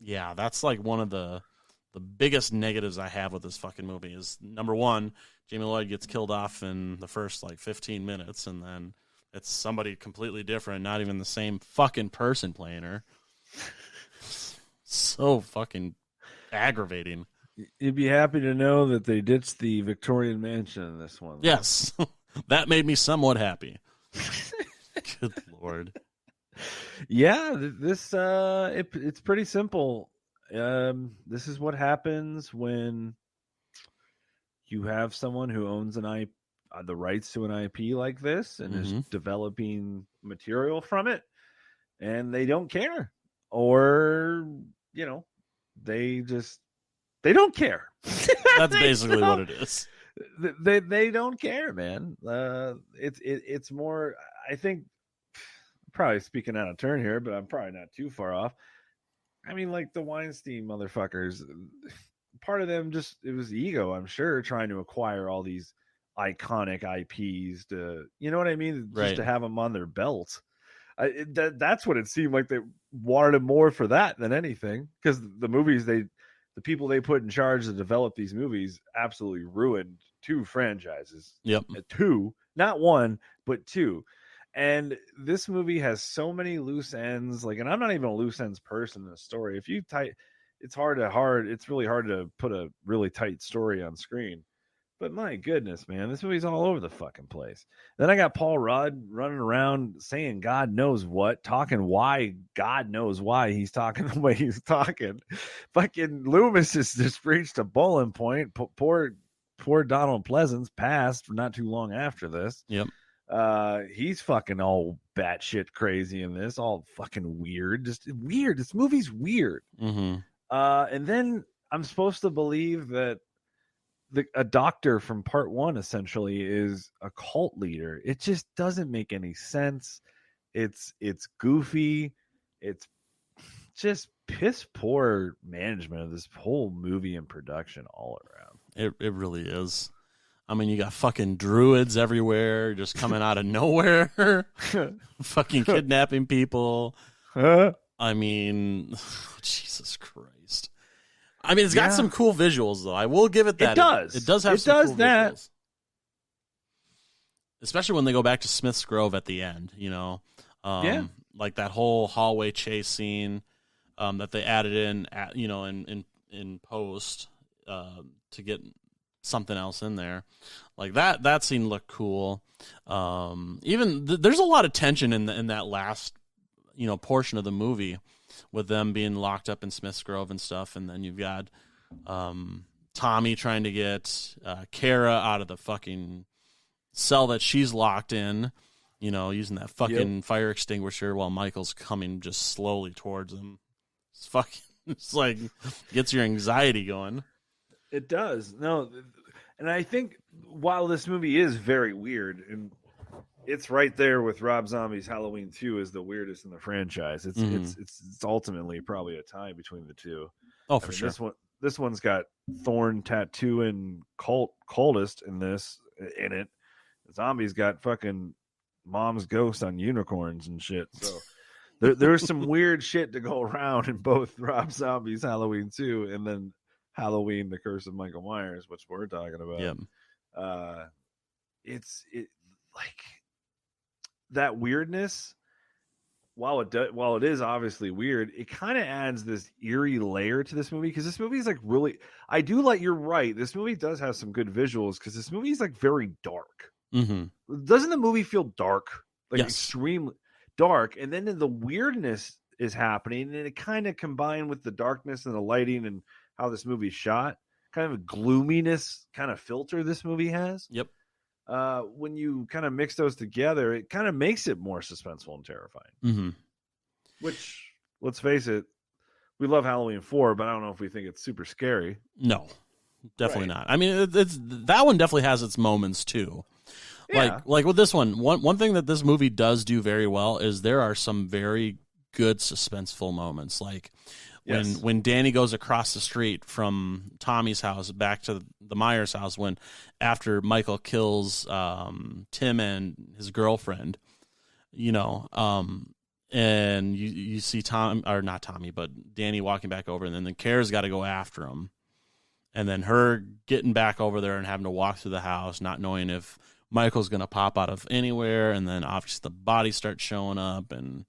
Speaker 4: Yeah, that's like one of the biggest negatives I have with this fucking movie is, number one, Jamie Lloyd gets killed off in the first like 15 minutes, and then it's somebody completely different, not even the same fucking person playing her. So fucking aggravating.
Speaker 5: You'd be happy to know that they ditched the Victorian mansion in this one.
Speaker 4: Yes, that made me somewhat happy. Good Lord.
Speaker 5: Yeah, this it's pretty simple. This is what happens when you have someone who owns the rights to an IP like this and is developing material from it, and they don't care, or you know, they don't care.
Speaker 4: That's basically what it is.
Speaker 5: They don't care, man. It's more. I think, probably speaking out of turn here, but I'm probably not too far off. I mean, like the Weinstein motherfuckers, part of them it was ego, I'm sure, trying to acquire all these iconic IPs to, you know what I mean? Just to have them on their belt. That's what it seemed like. They wanted it more for that than anything, because the movies the people they put in charge to develop these movies absolutely ruined 2 franchises.
Speaker 4: Yep.
Speaker 5: 2, not 1, but 2. And this movie has so many loose ends. Like, and I'm not even a loose ends person in the story. If you it's really hard to put a really tight story on screen. But my goodness, man, this movie's all over the fucking place. Then I got Paul Rudd running around saying God knows what, talking why God knows why he's talking the way he's talking. Fucking Loomis just reached a boiling point. Poor Donald Pleasance passed not too long after this.
Speaker 4: Yep.
Speaker 5: He's fucking all batshit crazy in this, all fucking weird. Just weird. This movie's weird.
Speaker 4: Mm-hmm.
Speaker 5: And then I'm supposed to believe that a doctor from part 1 essentially is a cult leader. It just doesn't make any sense. It's goofy. It's just piss poor management of this whole movie and production all around.
Speaker 4: It really is. I mean, you got fucking druids everywhere just coming out of nowhere, fucking kidnapping people. I mean, Jesus Christ. I mean, it's got some cool visuals, though. I will give it that.
Speaker 5: It does.
Speaker 4: It does have some cool visuals. Especially when they go back to Smith's Grove at the end, you know. Like that whole hallway chase scene that they added in, in post to get something else in there. Like that scene looked cool. There's a lot of tension in that last, portion of the movie with them being locked up in Smith's Grove and stuff. And then you've got Tommy trying to get Kara out of the fucking cell that she's locked in, using that fucking fire extinguisher while Michael's coming just slowly towards him. It's like gets your anxiety going.
Speaker 5: It does. No, and I think while this movie is very weird, and it's right there with Rob Zombie's Halloween 2 as the weirdest in the franchise. It's ultimately probably a tie between the two.
Speaker 4: Oh, for sure.
Speaker 5: This one's got Thorn tattoo and cultist in it. Zombie's got fucking mom's ghost on unicorns and shit. So there's some weird shit to go around in both Rob Zombie's Halloween 2 and then Halloween: The Curse of Michael Myers, which we're talking about.
Speaker 4: Yeah.
Speaker 5: It's like that weirdness. While it is obviously weird, it kind of adds this eerie layer to this movie, because this movie is like really. I do like. You're right. This movie does have some good visuals because this movie is like very dark.
Speaker 4: Mm-hmm.
Speaker 5: Doesn't the movie feel dark? Like
Speaker 4: yes.
Speaker 5: Extremely dark, and then the weirdness is happening, and it kind of combined with the darkness and the lighting and how this movie's shot, kind of a gloominess kind of filter this movie has.
Speaker 4: Yep.
Speaker 5: When you kind of mix those together, it kind of makes it more suspenseful and terrifying.
Speaker 4: Mm-hmm.
Speaker 5: Which, let's face it, we love Halloween 4, but I don't know if we think it's super scary.
Speaker 4: No, definitely not. I mean, it's that one definitely has its moments too.
Speaker 5: Yeah.
Speaker 4: Like with this one thing that this movie does do very well is there are some very good suspenseful moments. Like when Danny goes across the street from Tommy's house back to the Myers house, after Michael kills Tim and his girlfriend, and you see not Tommy, but Danny walking back over, and then Kara's got to go after him, and then her getting back over there and having to walk through the house, not knowing if Michael's going to pop out of anywhere, and then obviously the bodies start showing up, and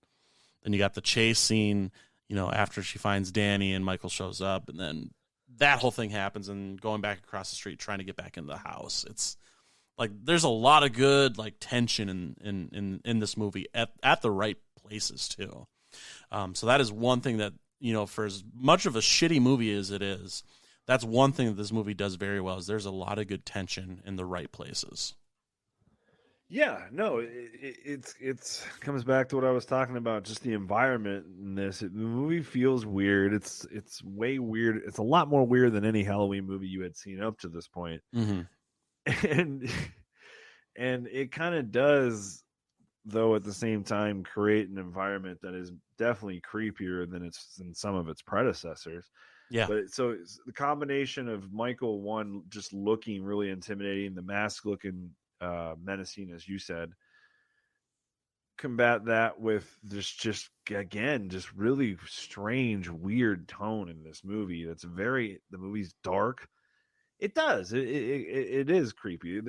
Speaker 4: then you got the chase scene, after she finds Danny and Michael shows up, and then that whole thing happens, and going back across the street trying to get back into the house. It's like there's a lot of good like tension in this movie at the right places too. So that is one thing that, for as much of a shitty movie as it is, that's one thing that this movie does very well, is there's a lot of good tension in the right places.
Speaker 5: Yeah, no, it's comes back to what I was talking about, just the environment in this. The movie feels weird. It's way weird. It's a lot more weird than any Halloween movie you had seen up to this point.
Speaker 4: Mm-hmm.
Speaker 5: And it kind of does, though, at the same time, create an environment that is definitely creepier than some of its predecessors.
Speaker 4: Yeah.
Speaker 5: But so it's the combination of Michael, one, just looking really intimidating, the mask looking menacing, as you said, combat that with just really strange, weird tone in this movie. The movie's dark. It does. It is creepy.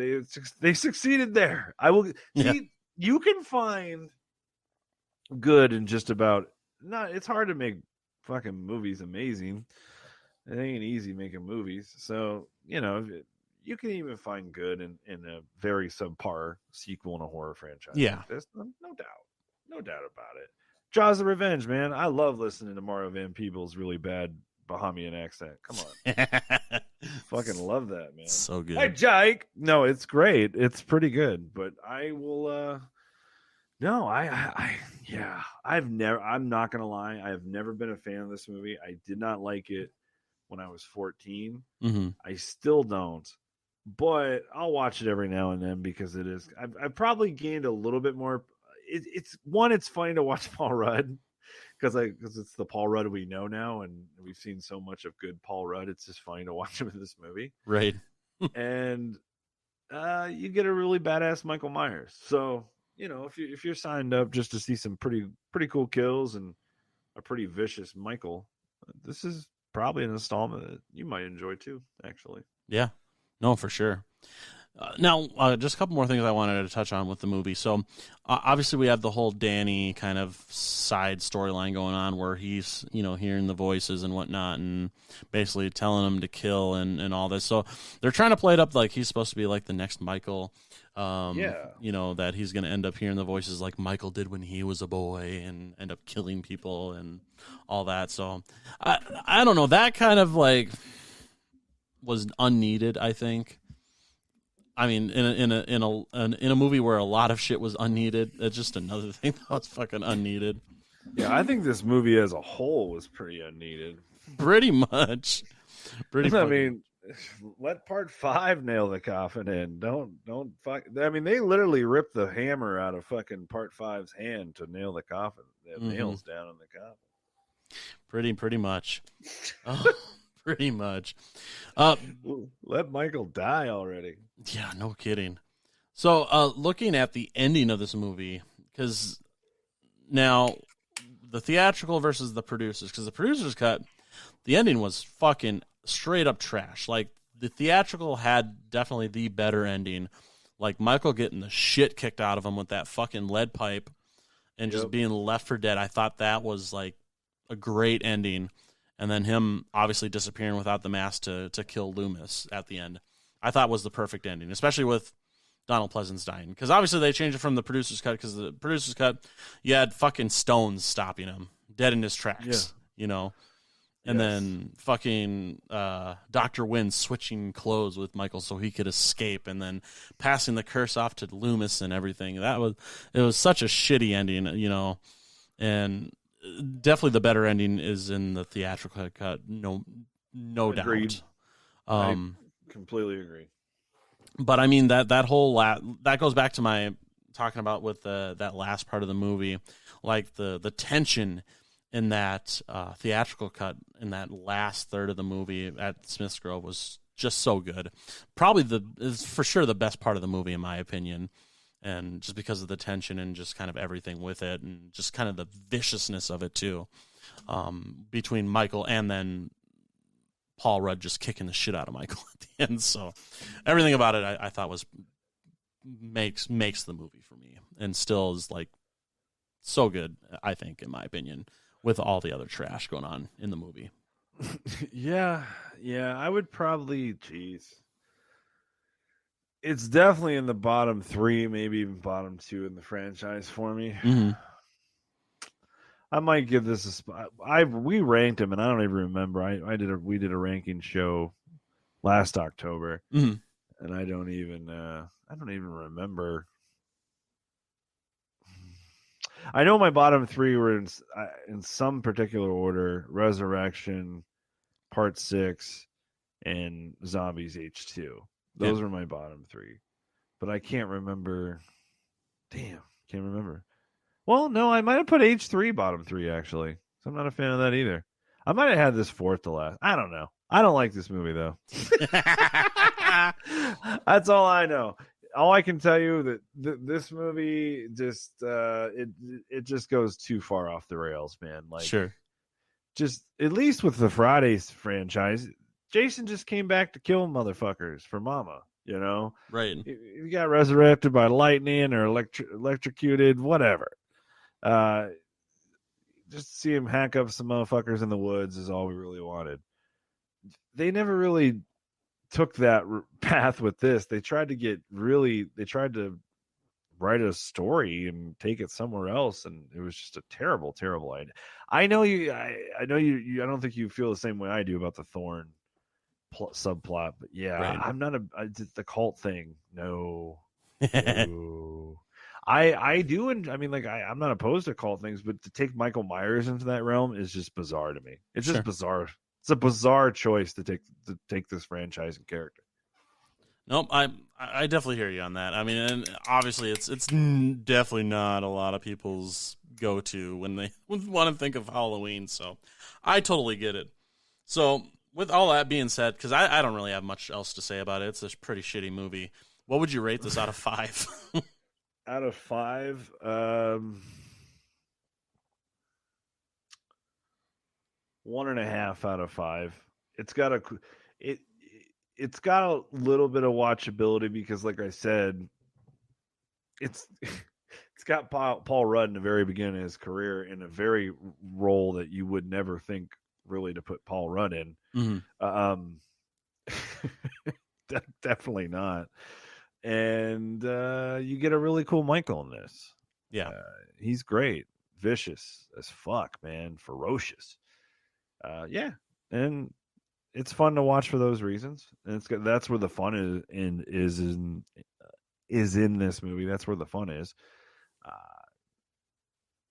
Speaker 5: They succeeded there. I will see. You can find good in just about. Not. It's hard to make fucking movies amazing. It ain't easy making movies. So you can even find good in a very subpar sequel in a horror franchise.
Speaker 4: Yeah,
Speaker 5: there's no doubt about it. Jaws of Revenge, man. I love listening to Mario Van Peebles' really bad Bahamian accent. Come on. Fucking love that, man.
Speaker 4: So good.
Speaker 5: Hi, Jake. No, it's great. It's pretty good. But I will I'm not gonna lie, I have never been a fan of this movie. I did not like it when I was 14.
Speaker 4: Mm-hmm.
Speaker 5: I still don't, but I'll watch it every now and then because it is. I've probably gained a little bit more. It's funny to watch Paul Rudd because it's the Paul Rudd we know now, and we've seen so much of good Paul Rudd. It's just funny to watch him in this movie,
Speaker 4: Right?
Speaker 5: And you get a really badass Michael Myers. So if you're signed up just to see some pretty cool kills and a pretty vicious Michael, this is probably an installment that you might enjoy too. Actually,
Speaker 4: yeah, no, for sure. Now, just a couple more things I wanted to touch on with the movie. So, obviously, we have the whole Danny kind of side storyline going on where he's, hearing the voices and whatnot and basically telling him to kill and all this. So, they're trying to play it up like he's supposed to be like the next Michael. That he's going to end up hearing the voices like Michael did when he was a boy and end up killing people and all that. So, I don't know. That kind of like was unneeded, I think. I mean, in a movie where a lot of shit was unneeded, it's just another thing that was fucking unneeded.
Speaker 5: Yeah, I think this movie as a whole was pretty unneeded.
Speaker 4: Pretty much.
Speaker 5: I mean, let part 5 nail the coffin in. Don't fuck. I mean, they literally ripped the hammer out of fucking part 5's hand to nail the coffin. They have nails down in the coffin.
Speaker 4: Pretty much. Pretty much.
Speaker 5: Let Michael die already.
Speaker 4: Yeah, no kidding. So, looking at the ending of this movie, because now the theatrical versus the producers, because the producers cut, the ending was fucking straight up trash. Like, the theatrical had definitely the better ending. Like, Michael getting the shit kicked out of him with that fucking lead pipe and just being left for dead. I thought that was, like, a great ending. And then him obviously disappearing without the mask to kill Loomis at the end. I thought was the perfect ending, especially with Donald Pleasance dying. Because obviously they changed it from the producer's cut, because the producer's cut, you had fucking stones stopping him, dead in his tracks, And then fucking Dr. Wynn switching clothes with Michael so he could escape, and then passing the curse off to Loomis and everything. It was such a shitty ending, and definitely the better ending is in the theatrical cut, no
Speaker 5: Agreed.
Speaker 4: doubt.
Speaker 5: I completely agree.
Speaker 4: But I mean that whole that goes back to my talking about with that last part of the movie, like the tension in that theatrical cut in that last third of the movie at Smith's Grove was just so good. Probably is for sure the best part of the movie in my opinion. And just because of the tension and just kind of everything with it and just kind of the viciousness of it too, between Michael and then Paul Rudd just kicking the shit out of Michael at the end. So everything about it I thought makes the movie for me, and still is like so good, I think, in my opinion, with all the other trash going on in the movie.
Speaker 5: Yeah, I would probably, it's definitely in the bottom 3, maybe even bottom 2 in the franchise for me.
Speaker 4: Mm-hmm.
Speaker 5: I might give this a spot. We ranked him, and I don't even remember. We did a ranking show last October, and I don't even remember. I know my bottom 3 were in some particular order: Resurrection, Part 6, and Zombies H2. Those are my bottom 3, but I can't remember. Damn, can't remember. Well, no, I might have put H3 bottom 3 actually. So I'm not a fan of that either. I might have had this 4th to last. I don't know. I don't like this movie though. That's all I know. All I can tell you that this movie just it just goes too far off the rails, man. Like,
Speaker 4: sure.
Speaker 5: Just at least with the Fridays franchise, Jason just came back to kill motherfuckers for Mama,
Speaker 4: Right.
Speaker 5: He got resurrected by lightning or electrocuted, whatever. Just see him hack up some motherfuckers in the woods is all we really wanted. They never really took that path with this. They tried to write a story and take it somewhere else, and it was just a terrible, terrible idea. I know you. I don't think you feel the same way I do about the Thorn subplot, but yeah,
Speaker 4: right.
Speaker 5: I'm not the cult thing. No. No. I do, and I mean, like, I'm not opposed to cult things, but to take Michael Myers into that realm is just bizarre to me. It's just bizarre It's a bizarre choice to take this franchise and character.
Speaker 4: Nope, I definitely hear you on that. I mean, and obviously it's definitely not a lot of people's go-to when they want to think of Halloween, so I totally get it. So with all that being said, because I don't really have much else to say about it, it's a pretty shitty movie. What would you rate this out of 5?
Speaker 5: Out of 5, 1.5 out of 5. It's got a little bit of watchability because, like I said, it's got Paul Rudd in the very beginning of his career in a very role that you would never think really to put Paul Rudd in. Mm-hmm. Definitely not. And you get a really cool Michael in this.
Speaker 4: Yeah,
Speaker 5: he's great, vicious as fuck, man, ferocious. Yeah, and it's fun to watch for those reasons. And that's where the fun is in this movie. That's where the fun is.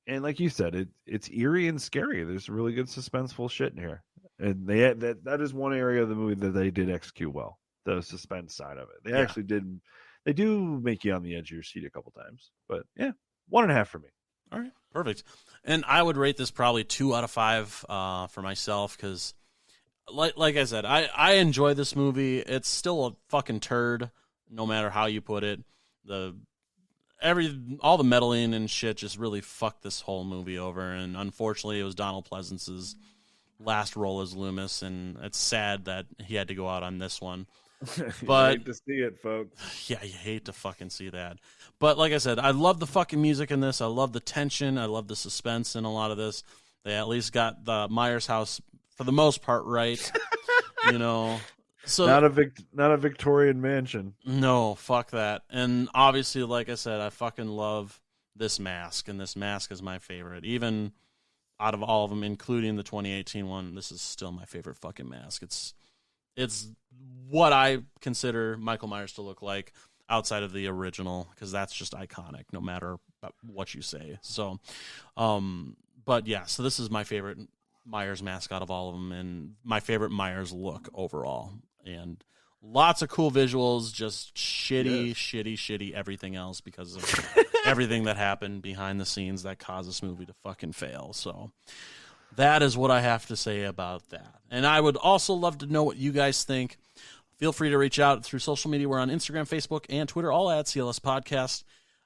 Speaker 5: And like you said, it's eerie and scary. There's really good suspenseful shit in here, and that is one area of the movie that they did execute well. The suspense side of it, they actually did. They do make you on the edge of your seat a couple times, but yeah, 1.5 for me.
Speaker 4: All right, perfect. And I would rate this probably 2 out of 5 for myself because, like I said, I enjoy this movie. It's still a fucking turd, no matter how you put it. All the meddling and shit just really fucked this whole movie over. And unfortunately, it was Donald Pleasance's last role as Loomis, and it's sad that he had to go out on this one. But
Speaker 5: you hate to see it, folks.
Speaker 4: Yeah, you hate to fucking see that. But like I said, I love the fucking music in this. I love the tension. I love the suspense in a lot of this. They at least got the Myers house for the most part right. You know, so
Speaker 5: not a Victorian mansion.
Speaker 4: No, fuck that. And obviously, like I said, I fucking love this mask, and this mask is my favorite. Even out of all of them, including the 2018 one, this is still my favorite fucking mask. It's what I consider Michael Myers to look like outside of the original, because that's just iconic no matter what you say. So, but yeah, so this is my favorite Myers mask out of all of them, and my favorite Myers look overall. And lots of cool visuals, just shitty everything else because of everything that happened behind the scenes that caused this movie to fucking fail. So that is what I have to say about that. And I would also love to know what you guys think. Feel free to reach out through social media. We're on Instagram, Facebook, and Twitter, all at CLS Podcast.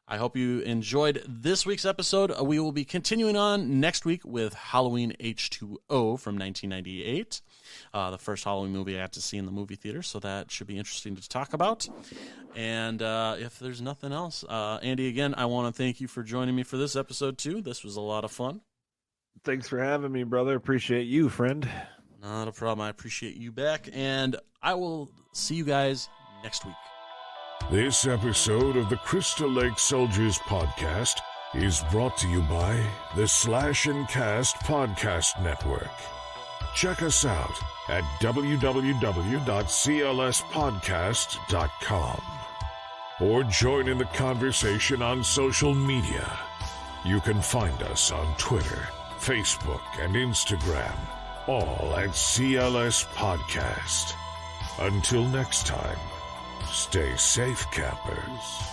Speaker 4: I hope you enjoyed this week's episode. We will be continuing on next week with Halloween H2O from 1998, the first Halloween movie I got to see in the movie theater, so that should be interesting to talk about. And if there's nothing else, Andy, again, I want to thank you for joining me for this episode, too. This was a lot of fun.
Speaker 5: Thanks for having me, brother. Appreciate you, friend.
Speaker 4: Not a problem. I appreciate you back, and I will see you guys next week.
Speaker 1: This episode of the Crystal Lake Soldiers podcast is brought to you by the Slash and Cast Podcast Network. Check us out at www.clspodcast.com or join in the conversation on social media. You can find us on Twitter, Facebook, and Instagram, all at CLS Podcast. Until next time, stay safe, campers.